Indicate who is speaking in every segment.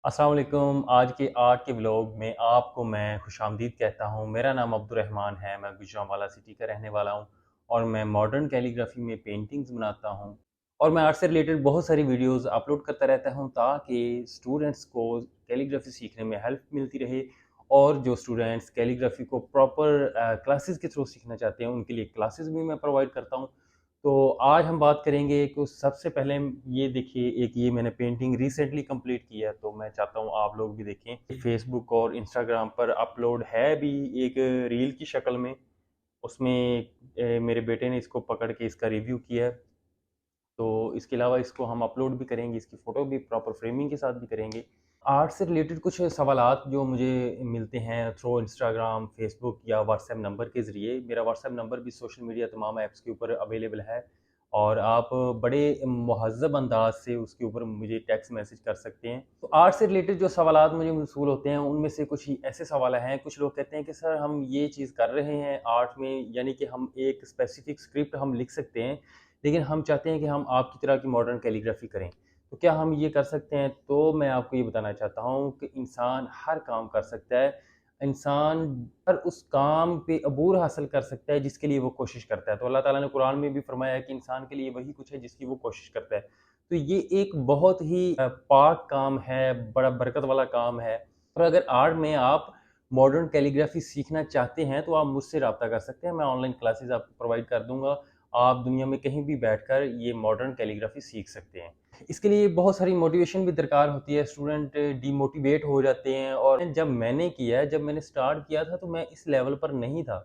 Speaker 1: अस्सलाम वालेकुम। आज के आर्ट के व्लॉग में आपको मैं खुशामदीद कहता हूँ। मेरा नाम अब्दुर्रहमान है, मैं गुजरांवाला सिटी का रहने वाला हूँ और मैं मॉडर्न कैलीग्राफी में पेंटिंग्स बनाता हूँ और मैं आर्ट से रिलेटेड बहुत सारी वीडियोस अपलोड करता रहता हूँ ताकि स्टूडेंट्स को कैलीग्राफी सीखने में हेल्प मिलती रहे और जो स्टूडेंट्स कैलीग्राफी को प्रॉपर क्लासेस के थ्रू सीखना चाहते हैं उनके लिए क्लासेस भी मैं प्रोवाइड करता हूँ। तो आज हम बात करेंगे कि सबसे पहले ये देखिए, एक ये मैंने पेंटिंग रिसेंटली कंप्लीट की है, तो मैं चाहता हूँ आप लोग भी देखें। फेसबुक और इंस्टाग्राम पर अपलोड है भी एक रील की शक्ल में। उसमें मेरे बेटे ने इसको पकड़ के इसका रिव्यू किया है। तो इसके अलावा इसको हम अपलोड भी करेंगे, इसकी फ़ोटो भी प्रॉपर फ्रेमिंग के साथ भी करेंगे। आर्ट से रिलेटेड कुछ सवालात जो मुझे मिलते हैं थ्रू इंस्टाग्राम, फेसबुक या व्हाट्सएप नंबर के ज़रिए। मेरा व्हाट्सएप नंबर भी सोशल मीडिया तमाम ऐप्स के ऊपर अवेलेबल है और आप बड़े मुहज़्ज़ब अंदाज़ से उसके ऊपर मुझे टेक्स्ट मैसेज कर सकते हैं। तो आर्ट से रिलेटेड जो सवालात मुझे मौसूल होते हैं, उनमें से कुछ ही ऐसे सवाल हैं, कुछ लोग कहते हैं कि सर हम ये चीज़ कर रहे हैं आर्ट में, यानी कि हम एक स्पेसिफ़िक स्क्रिप्ट हम लिख सकते हैं, लेकिन हम चाहते हैं कि हम आपकी तरह की मॉडर्न कैलीग्राफी करें। तो क्या हम ये कर सकते हैं? तो मैं आपको ये बताना चाहता हूँ कि इंसान हर काम कर सकता है। इंसान हर उस काम पे अबूर हासिल कर सकता है जिसके लिए वो कोशिश करता है। तो अल्लाह ताला ने कुरान में भी फरमाया है कि इंसान के लिए वही कुछ है जिसकी वो कोशिश करता है। तो ये एक बहुत ही पाक काम है, बड़ा बरकत वाला काम है। और अगर आर्ट में आप मॉडर्न कैलीग्राफी सीखना चाहते हैं तो आप मुझसे राब्ता कर सकते हैं। मैं ऑनलाइन क्लासेस आपको प्रोवाइड कर दूँगा। आप दुनिया में कहीं भी बैठकर ये मॉडर्न कैलीग्राफी सीख सकते हैं। इसके लिए बहुत सारी मोटिवेशन भी दरकार होती है, स्टूडेंट डिमोटिवेट हो जाते हैं। और जब मैंने किया है, जब मैंने स्टार्ट किया था तो मैं इस लेवल पर नहीं था।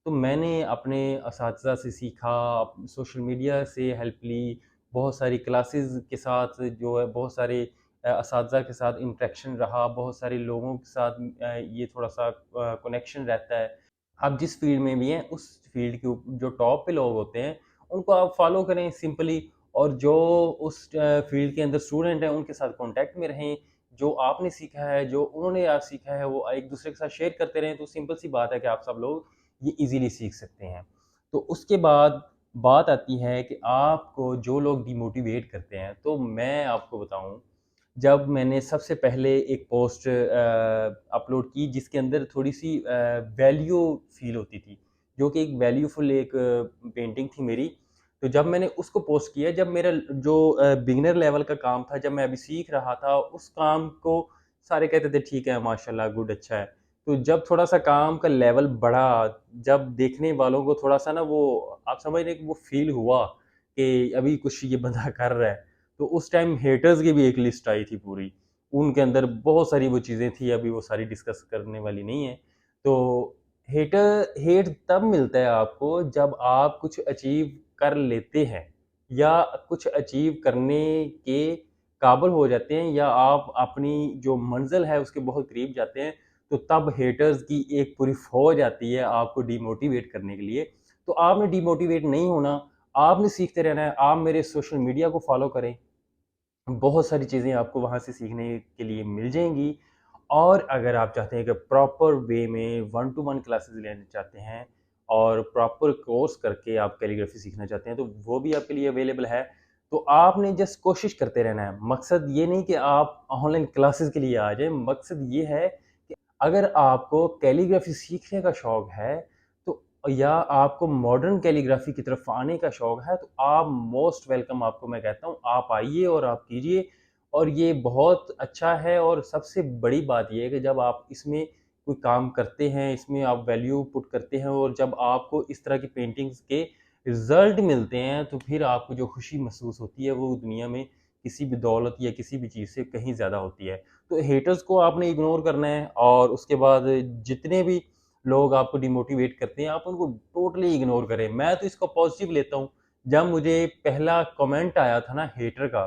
Speaker 1: तो मैंने अपने असातिज़ा से सीखा, सोशल मीडिया से हेल्प ली, बहुत सारी क्लासेस के साथ जो है बहुत सारे असातिज़ा के साथ इंटरेक्शन रहा, बहुत सारे लोगों के साथ ये थोड़ा-सा कनेक्शन रहता है। आप जिस फ़ील्ड में भी हैं, उस फ़ील्ड के जो टॉप पे लोग होते हैं, उनको आप फ़ॉलो करें सिंपली। और जो उस फ़ील्ड के अंदर स्टूडेंट हैं, उनके साथ कॉन्टैक्ट में रहें। जो आपने सीखा है, जो उन्होंने आज सीखा है, वो एक-दूसरे के साथ शेयर करते रहें, तो सिंपल सी बात है कि आप सब लोग ये ईज़िली सीख सकते हैं। तो उसके बाद बात आती है कि आपको जो लोग डिमोटिवेट करते हैं, तो मैं आपको बताऊँ, जब मैंने सबसे पहले एक पोस्ट अपलोड की जिसके अंदर थोड़ी-सी वैल्यू फ़ील होती थी, जो कि एक वैल्यूफुल एक पेंटिंग थी मेरी। तो जब मैंने उसको पोस्ट किया, जब मेरा जो बिगिनर लेवल का काम था, जब मैं अभी सीख रहा था, उस काम को सारे कहते थे ठीक है, माशाल्लाह, गुड, अच्छा है। तो जब थोड़ा-सा काम का लेवल बढ़ा, जब देखने वालों को थोड़ा-सा ना वो, आप समझ रहे हैं कि वो फ़ील हुआ कि अभी कुछ ये बंदा कर रहा है, तो उस टाइम हेटर्स की भी एक लिस्ट आई थी पूरी। उनके अंदर बहुत सारी वो चीज़ें थी, अभी वो सारी डिस्कस करने वाली नहीं है। तो हेट तब मिलता है आपको जब आप कुछ अचीव कर लेते हैं या कुछ अचीव करने के काबिल हो जाते हैं या आप अपनी जो मंज़िल है उसके बहुत करीब जाते हैं, तो तब हेटर्स की एक पूरी फ़ौज आती है आपको डिमोटिवेट करने के लिए। तो आपने डिमोटिवेट नहीं होना, आपने सीखते रहना है। आप मेरे सोशल मीडिया को फ़ॉलो करें, बहुत सारी चीज़ें आपको वहाँ से सीखने के लिए मिल जाएँगी। और अगर आप चाहते हैं कि प्रॉपर वे में वन टू वन क्लासेस लेना चाहते हैं और प्रॉपर कोर्स करके आप कैलीग्राफी सीखना चाहते हैं, तो वो भी आपके लिए अवेलेबल है। तो आपने जस्ट कोशिश करते रहना है। मकसद ये नहीं कि आप ऑनलाइन क्लासेस के लिए आ जाएँ, मकसद ये है कि अगर आपको कैलीग्राफी सीखने का शौक है, तो या आपको मॉडर्न कैलीग्राफी की तरफ आने का शौक है, तो आप मोस्ट वेलकम, आपको मैं कहता हूँ, आप आइए और आप कीजिए। और ये बहुत अच्छा है। और सबसे बड़ी बात ये है कि जब आप इसमें कोई काम करते हैं, इसमें आप वैल्यू पुट करते हैं और जब आपको इस तरह की पेंटिंग्स के रिज़ल्ट मिलते हैं, तो फिर आपको जो खुशी महसूस होती है, वो दुनिया में किसी भी दौलत या किसी भी चीज़ से कहीं ज़्यादा होती है। तो हेटर्स को आपने इग्नोर करना है और उसके बाद जितने भी लोग आपको डिमोटिवेट करते हैं, आप उनको टोटली इग्नोर करें। मैं तो इसको पॉज़िटिव लेता हूँ। जब मुझे पहला कमेंट आया था ना हेटर का,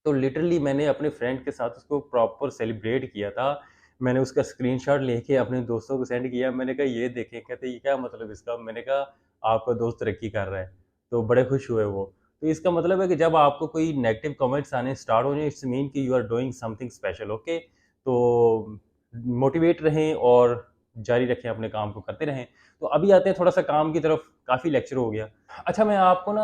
Speaker 1: तो लिटरली मैंने अपने फ्रेंड के साथ उसको प्रॉपर सेलिब्रेट किया था। मैंने उसका स्क्रीनशॉट लेके अपने दोस्तों को सेंड किया। मैंने कहा ये देखें, कहते ये क्या मतलब इसका? मैंने कहा आपका दोस्त तरक्की कर रहा है। तो बड़े खुश हुए वो। तो इसका मतलब है कि जब आपको कोई नेगेटिव कमेंट्स आने स्टार्ट हो जाएँ, इट्स मीन कि you are doing something special, okay? तो मोटिवेट रहें और जारी रखें, अपने काम को करते रहें। तो अभी आते हैं थोड़ा सा काम की तरफ, काफ़ी लेक्चर हो गया। अच्छा, मैं आपको ना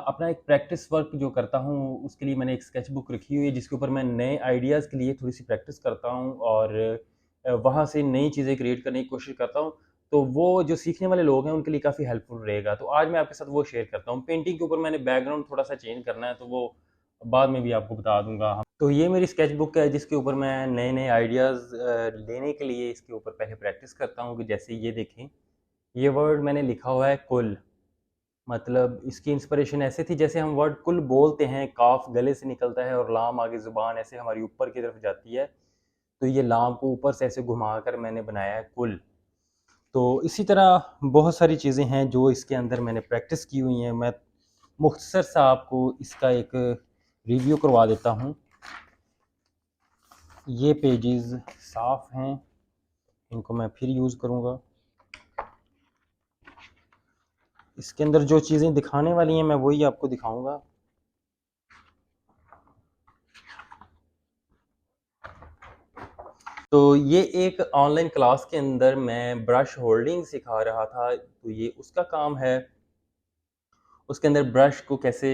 Speaker 1: अपना एक प्रैक्टिस वर्क जो करता हूँ उसके लिए मैंने एक स्केच बुक रखी हुई है जिसके ऊपर मैं नए आइडियाज़ के लिए थोड़ी सी प्रैक्टिस करता हूँ और वहाँ से नई चीज़ें क्रिएट करने की कोशिश करता हूँ। तो वो जो सीखने वाले लोग हैं उनके लिए काफ़ी हेल्पफुल रहेगा। तो आज मैं आपके साथ वो शेयर करता हूँ। पेंटिंग के ऊपर मैंने बैकग्राउंड थोड़ा सा चेंज करना है, तो वो बाद में भी आपको बता दूंगा। तो ये मेरी स्केच बुक है जिसके ऊपर मैं नए नए आइडियाज़ लेने के लिए इसके ऊपर पहले प्रैक्टिस करता हूँ। कि जैसे ये देखें, ये वर्ड मैंने लिखा हुआ है कुल। मतलब इसकी इंस्पिरेशन ऐसे थी, जैसे हम वर्ड कुल बोलते हैं, काफ गले से निकलता है और लाम आगे ज़ुबान ऐसे हमारी ऊपर की तरफ जाती है, तो ये लाम को ऊपर से ऐसे घुमाकर मैंने बनाया है कुल। तो इसी तरह बहुत सारी चीज़ें हैं जो इसके अंदर मैंने प्रैक्टिस की हुई हैं। मैं मुख्तसर सा आपको इसका एक रिव्यू करवा देता हूँ। ये पेजेस साफ़ हैं, इनको मैं फिर यूज़ करूँगा। इसके अंदर जो चीज़ें दिखाने वाली हैं मैं वही आपको दिखाऊँगा। तो ये एक ऑनलाइन क्लास के अंदर मैं ब्रश होल्डिंग सिखा रहा था, तो ये उसका काम है। उसके अंदर ब्रश को कैसे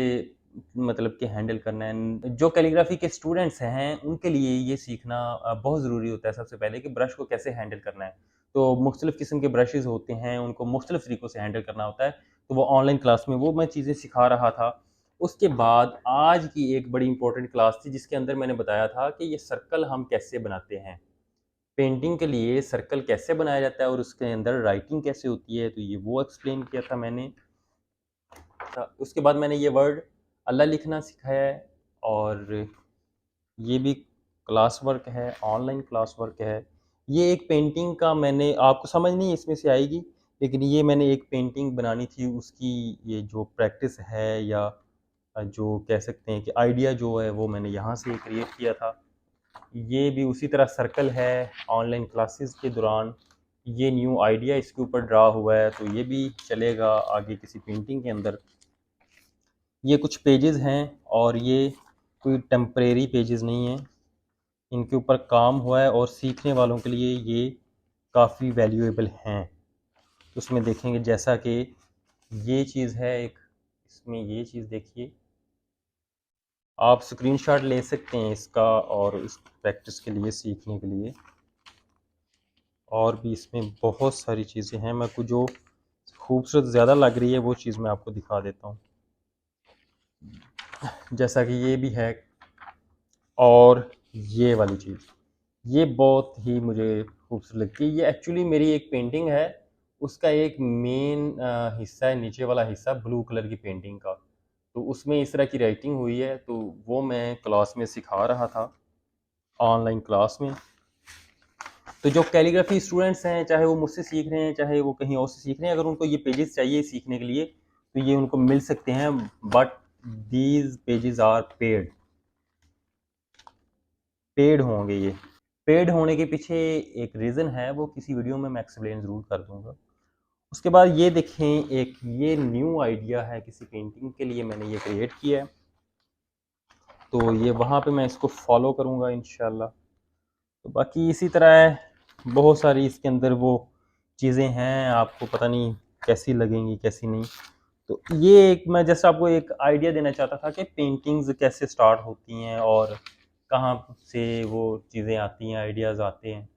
Speaker 1: मतलब कि हैंडल करना है। जो कैलीग्राफी के स्टूडेंट्स हैं उनके लिए ये सीखना बहुत ज़रूरी होता है सबसे पहले, कि ब्रश को कैसे हैंडल करना है। तो मुख्तलिफ़ किस्म के ब्रशेज़ होते हैं, उनको मुख्तलिफ़ तरीक़ों से हैंडल करना होता है। तो वो ऑनलाइन क्लास में वो मैं चीज़ें सिखा रहा था। उसके बाद आज की एक बड़ी इंपॉर्टेंट क्लास थी जिसके अंदर मैंने बताया था कि ये सर्कल हम कैसे बनाते हैं। पेंटिंग के लिए सर्कल कैसे बनाया जाता है और उसके अंदर राइटिंग कैसे होती है, तो ये वो एक्सप्लेन किया था मैंने। उसके बाद मैंने ये वर्ड अल्लाह लिखना सिखाया है, और ये भी क्लास वर्क है, ऑनलाइन क्लास वर्क है। ये एक पेंटिंग का मैंने, आपको समझ नहीं इसमें से आएगी, लेकिन ये मैंने एक पेंटिंग बनानी थी, उसकी ये जो प्रैक्टिस है या जो कह सकते हैं कि आइडिया जो है वो मैंने यहाँ से क्रिएट किया था। ये भी उसी तरह सर्कल है। ऑनलाइन क्लासेस के दौरान ये न्यू आइडिया इसके ऊपर ड्रा हुआ है, तो ये भी चलेगा आगे किसी पेंटिंग के अंदर। ये कुछ पेजेस हैं और ये कोई टेम्परेरी पेजेस नहीं हैं, इनके ऊपर काम हुआ है और सीखने वालों के लिए ये काफ़ी वैल्यूएबल हैं। तो उसमें देखेंगे जैसा कि ये चीज़ है एक, इसमें ये चीज़ देखिए, आप स्क्रीनशॉट ले सकते हैं इसका और इस प्रैक्टिस के लिए, सीखने के लिए। और भी इसमें बहुत सारी चीज़ें हैं, मैं कुछ जो खूबसूरत ज़्यादा लग रही है वो चीज़ मैं आपको दिखा देता हूँ। जैसा कि ये भी है, और ये वाली चीज़, ये बहुत ही मुझे खूबसूरत लगती है। ये एक्चुअली मेरी एक पेंटिंग है, उसका एक मेन हिस्सा है, नीचे वाला हिस्सा ब्लू कलर की पेंटिंग का। तो उसमें इस तरह की राइटिंग हुई है, तो वो मैं क्लास में सिखा रहा था, ऑनलाइन क्लास में। तो जो कैलीग्राफी स्टूडेंट्स हैं, चाहे वो मुझसे सीख रहे हैं, चाहे वो कहीं और से सीख रहे हैं, अगर उनको ये पेजेस चाहिए सीखने के लिए तो ये उनको मिल सकते हैं। But these pages are paid, paid होंगे ये। पेड होने के पीछे एक रीज़न है, वो किसी वीडियो में मैं एक्सप्लेन ज़रूर कर दूंगा। उसके बाद ये देखें, एक ये न्यू आइडिया है, किसी पेंटिंग के लिए मैंने ये क्रिएट किया है, तो ये वहाँ पे मैं इसको फॉलो करूँगा इंशाल्लाह। तो बाकी इसी तरह है, बहुत सारी इसके अंदर वो चीज़ें हैं, आपको पता नहीं कैसी लगेंगी कैसी नहीं। तो ये एक, मैं जैसे आपको एक आइडिया देना चाहता था कि पेंटिंग्स कैसे स्टार्ट होती हैं और कहाँ से वो चीज़ें आती हैं, आइडियाज़ आते हैं,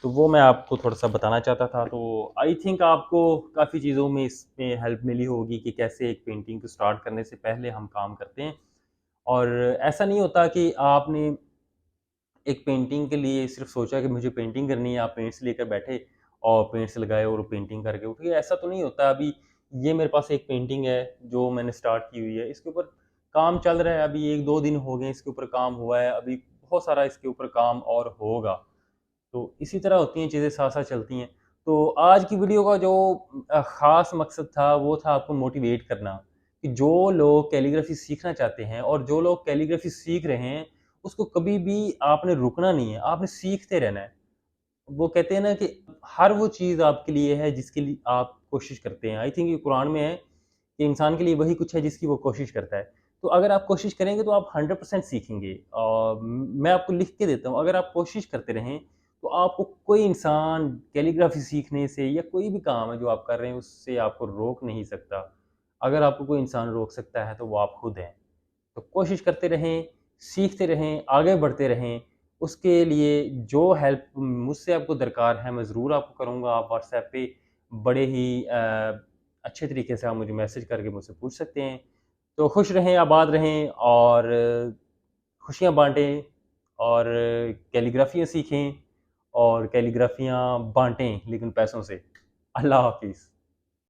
Speaker 1: तो वो मैं आपको थोड़ा सा बताना चाहता था। तो आई थिंक आपको काफ़ी चीज़ों में इसमें हेल्प मिली होगी कि कैसे एक पेंटिंग को स्टार्ट करने से पहले हम काम करते हैं। और ऐसा नहीं होता कि आपने एक पेंटिंग के लिए सिर्फ सोचा कि मुझे पेंटिंग करनी है, आप पेंट्स लेकर बैठे और पेंट्स लगाए और पेंटिंग करके उठ गए, ऐसा तो नहीं होता। अभी ये मेरे पास एक पेंटिंग है जो मैंने स्टार्ट की हुई है, इसके ऊपर काम चल रहा है, अभी 1-2 दिन हो गए इसके ऊपर काम हुआ है, अभी बहुत सारा इसके ऊपर काम और होगा। तो इसी तरह होती हैं चीज़ें, साथ-साथ चलती हैं। तो आज की वीडियो का जो ख़ास मकसद था वो था आपको मोटिवेट करना, कि जो लोग कैलीग्राफ़ी सीखना चाहते हैं और जो लोग कैलीग्राफ़ी सीख रहे हैं, उसको कभी भी आपने रुकना नहीं है, आपने सीखते रहना है। वो कहते हैं ना कि हर वो चीज़ आपके लिए है जिसके लिए आप कोशिश करते हैं। आई थिंक ये कुरान में है कि इंसान के लिए वही कुछ है जिसकी वो कोशिश करता है। तो अगर आप कोशिश करेंगे तो आप 100% सीखेंगे। मैं आपको लिख के देता हूँ, अगर आप कोशिश करते रहें तो आपको कोई इंसान कैलीग्राफी सीखने से या कोई भी काम है जो आप कर रहे हैं उससे आपको रोक नहीं सकता। अगर आपको कोई इंसान रोक सकता है तो वो आप खुद हैं। तो कोशिश करते रहें, सीखते रहें, आगे बढ़ते रहें। उसके लिए जो हेल्प मुझसे आपको दरकार है मैं ज़रूर आपको करूँगा। आप व्हाट्सएप पे बड़े ही अच्छे तरीके से आप मुझे मैसेज करके मुझसे पूछ सकते हैं। तो खुश रहें, आबाद रहें और खुशियाँ बाँटें और कैलीग्राफ़ियाँ सीखें और कैलीग्राफ़ियाँ बाँटें लेकिन पैसों से। अल्लाह हाफ़िज़।